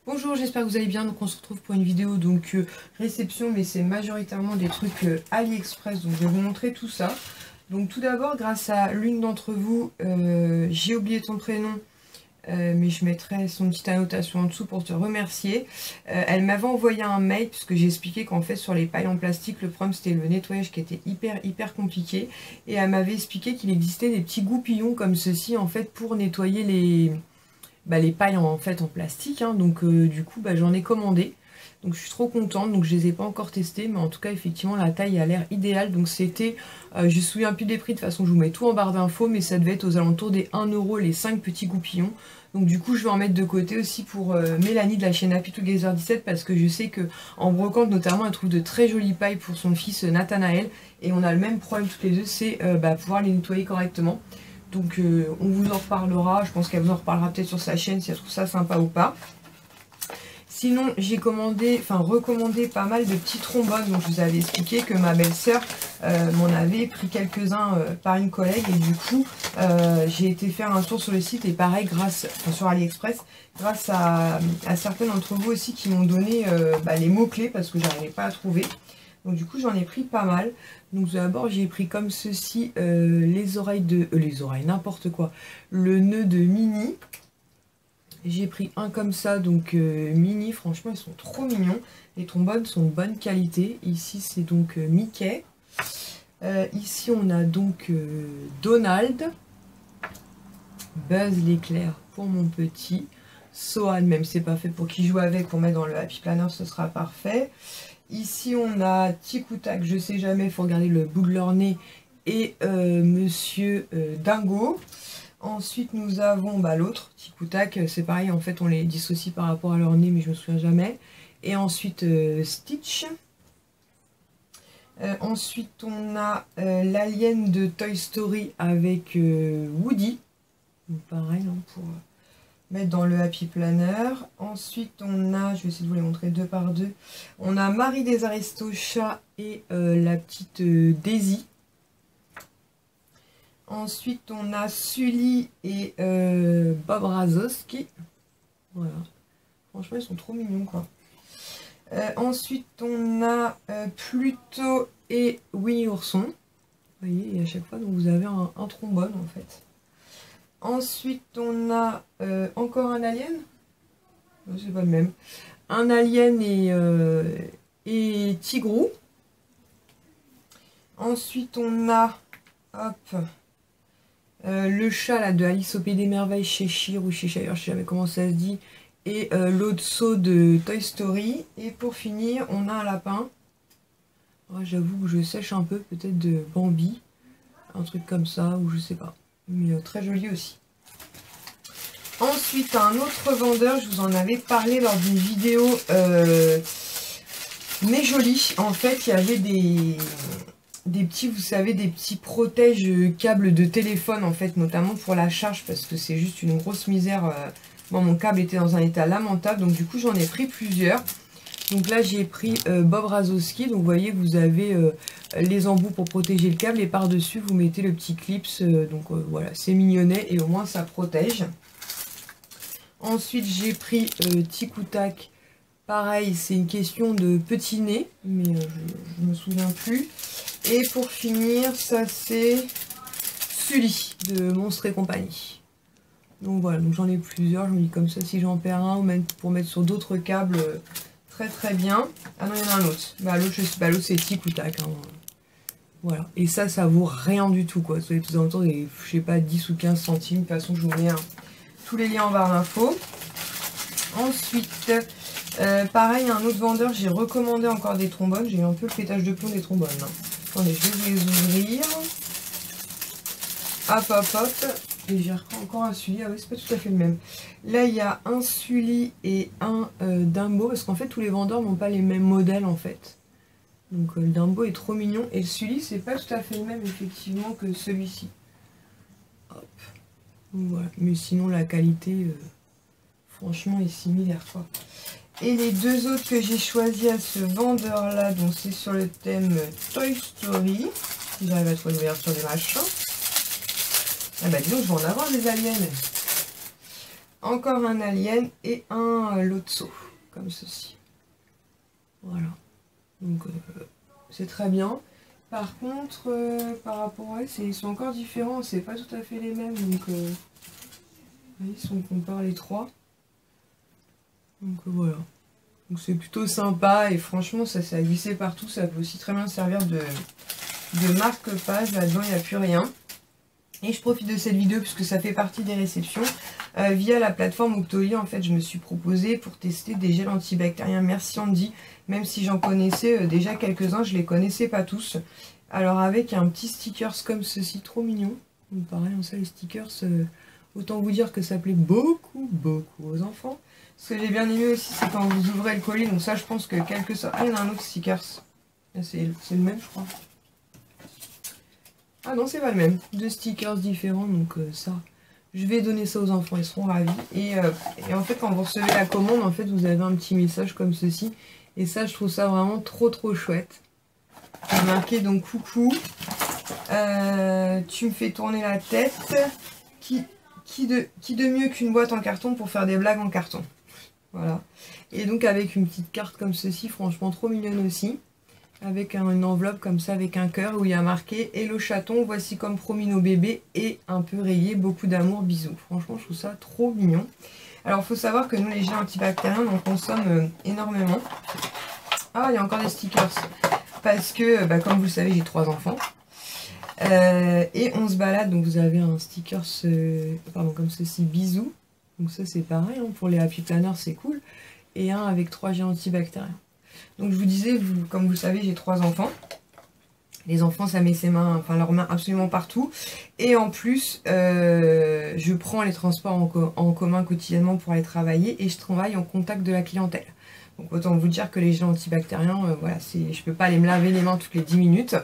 Bonjour, j'espère que vous allez bien. Donc on se retrouve pour une vidéo réception, mais c'est majoritairement des trucs AliExpress, donc je vais vous montrer tout ça. Donc tout d'abord, grâce à l'une d'entre vous, j'ai oublié ton prénom, mais je mettrai son petite annotation en dessous pour te remercier. Elle m'avait envoyé un mail puisque j'ai expliqué qu'en fait sur les pailles en plastique, le problème c'était le nettoyage qui était hyper compliqué, et elle m'avait expliqué qu'il existait des petits goupillons comme ceci en fait pour nettoyer les pailles en plastique, hein. Donc du coup j'en ai commandé, donc je suis trop contente. Donc je les ai pas encore testées, mais en tout cas effectivement la taille a l'air idéale. Donc c'était, je me souviens plus des prix, de toute façon je vous mets tout en barre d'infos, mais ça devait être aux alentours des 1 € les 5 petits goupillons. Donc du coup je vais en mettre de côté aussi pour Mélanie de la chaîne Happy Together 17, parce que je sais que en brocante notamment elle trouve de très jolies pailles pour son fils Nathanaël, et on a le même problème toutes les deux, c'est pouvoir les nettoyer correctement. Donc on vous en reparlera, je pense qu'elle vous en reparlera peut-être sur sa chaîne si elle trouve ça sympa ou pas. Sinon j'ai recommandé pas mal de petits trombones. Donc je vous avais expliqué que ma belle-sœur m'en avait pris quelques-uns par une collègue, et du coup j'ai été faire un tour sur le site, et pareil sur AliExpress, grâce à certains d'entre vous aussi qui m'ont donné les mots-clés parce que j'arrivais pas à trouver. Donc du coup j'en ai pris pas mal. Donc d'abord j'ai pris comme ceci les oreilles, n'importe quoi, le nœud de Minnie. J'ai pris un comme ça, donc Minnie, franchement ils sont trop mignons. Les trombones sont de bonne qualité. Ici c'est donc Mickey. Ici on a donc Donald, Buzz l'éclair pour mon petit, Sohan, même si c'est pas fait pour qu'il joue avec, pour mettre dans le Happy Planner ce sera parfait. Ici on a Tic ou Tac, je sais jamais, il faut regarder le bout de leur nez, et Monsieur Dingo. Ensuite nous avons l'autre, Tic ou Tac, c'est pareil, en fait on les dissocie par rapport à leur nez, mais je me souviens jamais. Et ensuite Stitch. Ensuite on a l'alien de Toy Story avec Woody. Donc, pareil, hein, pour mettre dans le Happy Planner. Ensuite on a, je vais essayer de vous les montrer deux par deux, on a Marie des Aristochats et la petite Daisy. Ensuite on a Sully et Bob Razowski. Voilà, franchement ils sont trop mignons quoi. Ensuite on a Pluto et Winnie Ourson. Vous voyez, et à chaque fois donc, vous avez un trombone en fait. Ensuite, on a encore un alien. C'est pas le même. Un alien et Tigrou. Ensuite, on a le chat là, de Alice au Pays des Merveilles, chez Cheshire ou chez Shire, je sais jamais comment ça se dit. Et l'Otso de Toy Story. Et pour finir, on a un lapin. Oh, j'avoue que je sèche un peu, peut-être de Bambi. Un truc comme ça, ou je sais pas. Mais très joli aussi. Ensuite, un autre vendeur, je vous en avais parlé lors d'une vidéo, mais joli. En fait, il y avait des petits, vous savez, des petits protège câbles de téléphone, en fait, notamment pour la charge, parce que c'est juste une grosse misère. Bon, mon câble était dans un état lamentable, donc du coup, j'en ai pris plusieurs. Donc là, j'ai pris Bob Razowski. Donc vous voyez, vous avez les embouts pour protéger le câble, et par-dessus, vous mettez le petit clips. Donc voilà, c'est mignonnet, et au moins, ça protège. Ensuite, j'ai pris Tic ou Tac. Pareil, c'est une question de petit nez, mais je ne me souviens plus. Et pour finir, ça c'est Sully de Monstres et compagnie. Donc voilà, donc j'en ai plusieurs. Je me dis comme ça, si j'en perds un, ou même pour mettre sur d'autres câbles, très bien. Ah non, il y en a un autre. L'autre, je sais pas, l'autre c'est Tic ou Tac. Hein. Voilà. Et ça vaut rien du tout, quoi. Ça tout autour des, je sais pas, 10 ou 15 centimes. De toute façon, je vous mets tous les liens en barre d'infos. Ensuite, pareil, un autre vendeur, j'ai recommandé encore des trombones. J'ai eu un peu le pétage de plomb des trombones. Hein. Attendez, je vais vous les ouvrir. Hop. Et j'ai encore un Sully. Ah oui, c'est pas tout à fait le même. Là, il y a un Sully et un Dumbo. Parce qu'en fait, tous les vendeurs n'ont pas les mêmes modèles, en fait. Donc, le Dumbo est trop mignon. Et le Sully, c'est pas tout à fait le même, effectivement, que celui-ci. Hop. Voilà. Mais sinon, la qualité, franchement, est similaire, quoi. Et les deux autres que j'ai choisis à ce vendeur-là, donc c'est sur le thème Toy Story. Si j'arrive à trouver l'ouverture des machins. Ah bah dis donc, je vais en avoir des aliens. encore un alien et un Lotso, comme ceci. Voilà. Donc c'est très bien. Par contre, par rapport à eux, ils sont encore différents, c'est pas tout à fait les mêmes. Donc vous voyez, si on compare les trois. Donc voilà. Donc c'est plutôt sympa et franchement ça s'est glissé partout. Ça peut aussi très bien servir de marque-page. Là-dedans il n'y a plus rien. Et je profite de cette vidéo puisque ça fait partie des réceptions. Via la plateforme Octoly, en fait, je me suis proposée pour tester des gels antibactériens. Merci Andy. Même si j'en connaissais déjà quelques-uns, je les connaissais pas tous. Alors avec un petit stickers comme ceci, trop mignon. Donc pareil, on sait les stickers, autant vous dire que ça plaît beaucoup aux enfants. Ce que j'ai bien aimé aussi, c'est quand vous ouvrez le colis. Donc ça, je pense que quel que soit... Ah, il y en a un autre stickers. C'est le même, je crois. Ah non, c'est pas le même. Deux stickers différents, donc ça... Je vais donner ça aux enfants, ils seront ravis. Et en fait, quand vous recevez la commande, en fait, vous avez un petit message comme ceci. Et ça, je trouve ça vraiment trop chouette. C'est marqué donc coucou. Tu me fais tourner la tête. Qui de mieux qu'une boîte en carton pour faire des blagues en carton. Voilà. Et donc avec une petite carte comme ceci, franchement trop mignonne aussi. Avec une enveloppe comme ça, avec un cœur où il y a marqué « Hello chaton, voici comme promis nos bébés » et un peu rayé « Beaucoup d'amour, bisous ». Franchement, je trouve ça trop mignon. Alors, il faut savoir que nous, les gels antibactériens, on consomme énormément. Ah, il y a encore des stickers. Parce que, comme vous le savez, j'ai 3 enfants. Et on se balade, donc vous avez un sticker, comme ceci, bisous. Donc ça, c'est pareil, hein, pour les Happy Planners, c'est cool. Et un avec 3 gels antibactériens. Donc je vous disais, comme vous le savez, j'ai 3 enfants. Les enfants, ça met leurs mains absolument partout. Et en plus, je prends les transports en commun quotidiennement pour aller travailler et je travaille en contact de la clientèle. Donc autant vous dire que les gels antibactériens, voilà, je ne peux pas aller me laver les mains toutes les 10 minutes.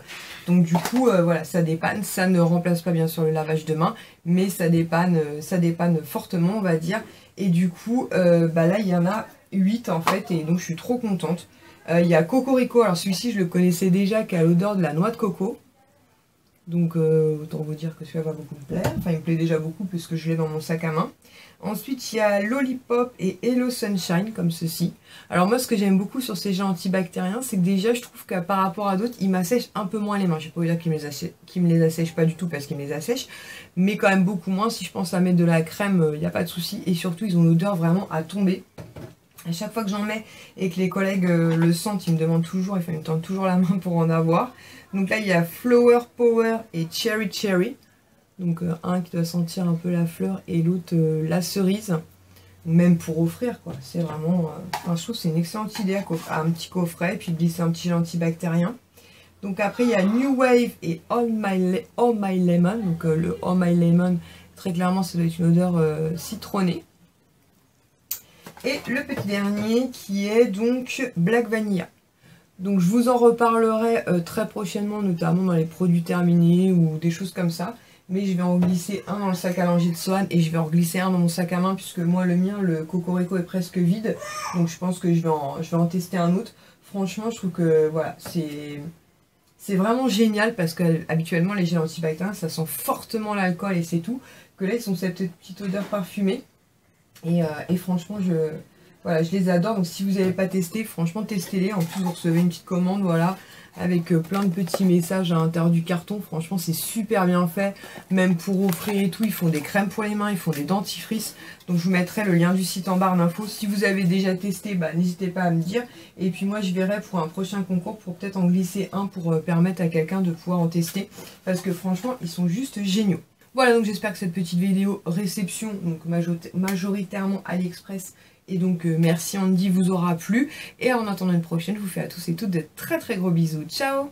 Donc du coup, voilà, ça dépanne. Ça ne remplace pas bien sûr le lavage de mains, mais ça dépanne fortement, on va dire. Et du coup, là, il y en a 8 en fait, et donc je suis trop contente. Il y a Cocorico, alors celui-ci je le connaissais déjà, qui a l'odeur de la noix de coco. Donc autant vous dire que celui-là va beaucoup me plaire. Enfin, il me plaît déjà beaucoup puisque je l'ai dans mon sac à main. Ensuite, il y a Lollipop et Hello Sunshine, comme ceci. Alors moi, ce que j'aime beaucoup sur ces gels antibactériens, c'est que déjà, je trouve que par rapport à d'autres, ils m'assèchent un peu moins les mains. Je ne vais pas vous dire qu'ils me les assèchent pas du tout parce qu'ils me les assèchent, mais quand même beaucoup moins. Si je pense à mettre de la crème, il n'y a pas de souci. Et surtout, ils ont l'odeur vraiment à tomber. À chaque fois que j'en mets et que les collègues le sentent, ils me demandent toujours, ils me tendent toujours la main pour en avoir. Donc là, il y a Flower Power et Cherry Cherry. Donc un qui doit sentir un peu la fleur et l'autre la cerise. Même pour offrir, quoi. C'est vraiment... je trouve que c'est une excellente idée à un petit coffret. Et puis glisser un petit gel antibactérien. Donc après, il y a New Wave et All My Lemon. Donc le All My Lemon, très clairement, ça doit être une odeur citronnée. Et le petit dernier qui est donc Black Vanilla. Donc je vous en reparlerai très prochainement, notamment dans les produits terminés ou des choses comme ça. Mais je vais en glisser un dans le sac à langer de Swan et je vais en glisser un dans mon sac à main puisque moi le mien, le Cocorico est presque vide. Donc je pense que je vais en tester un autre. Franchement, je trouve que voilà, c'est vraiment génial parce que habituellement les gels antibactériens, ça sent fortement l'alcool et c'est tout. Que là, ils ont cette petite odeur parfumée. Et franchement, voilà, je les adore. Donc si vous n'avez pas testé, franchement, testez-les. En plus, vous recevez une petite commande, voilà, avec plein de petits messages à l'intérieur du carton. Franchement, c'est super bien fait. Même pour offrir et tout, ils font des crèmes pour les mains, ils font des dentifrices. Donc je vous mettrai le lien du site en barre d'infos. Si vous avez déjà testé, n'hésitez pas à me dire. Et puis moi, je verrai pour un prochain concours pour peut-être en glisser un pour permettre à quelqu'un de pouvoir en tester. Parce que franchement, ils sont juste géniaux. Voilà, donc j'espère que cette petite vidéo réception, donc majoritairement AliExpress, et donc merci Andy, vous aura plu. Et en attendant une prochaine, je vous fais à tous et toutes de très gros bisous. Ciao!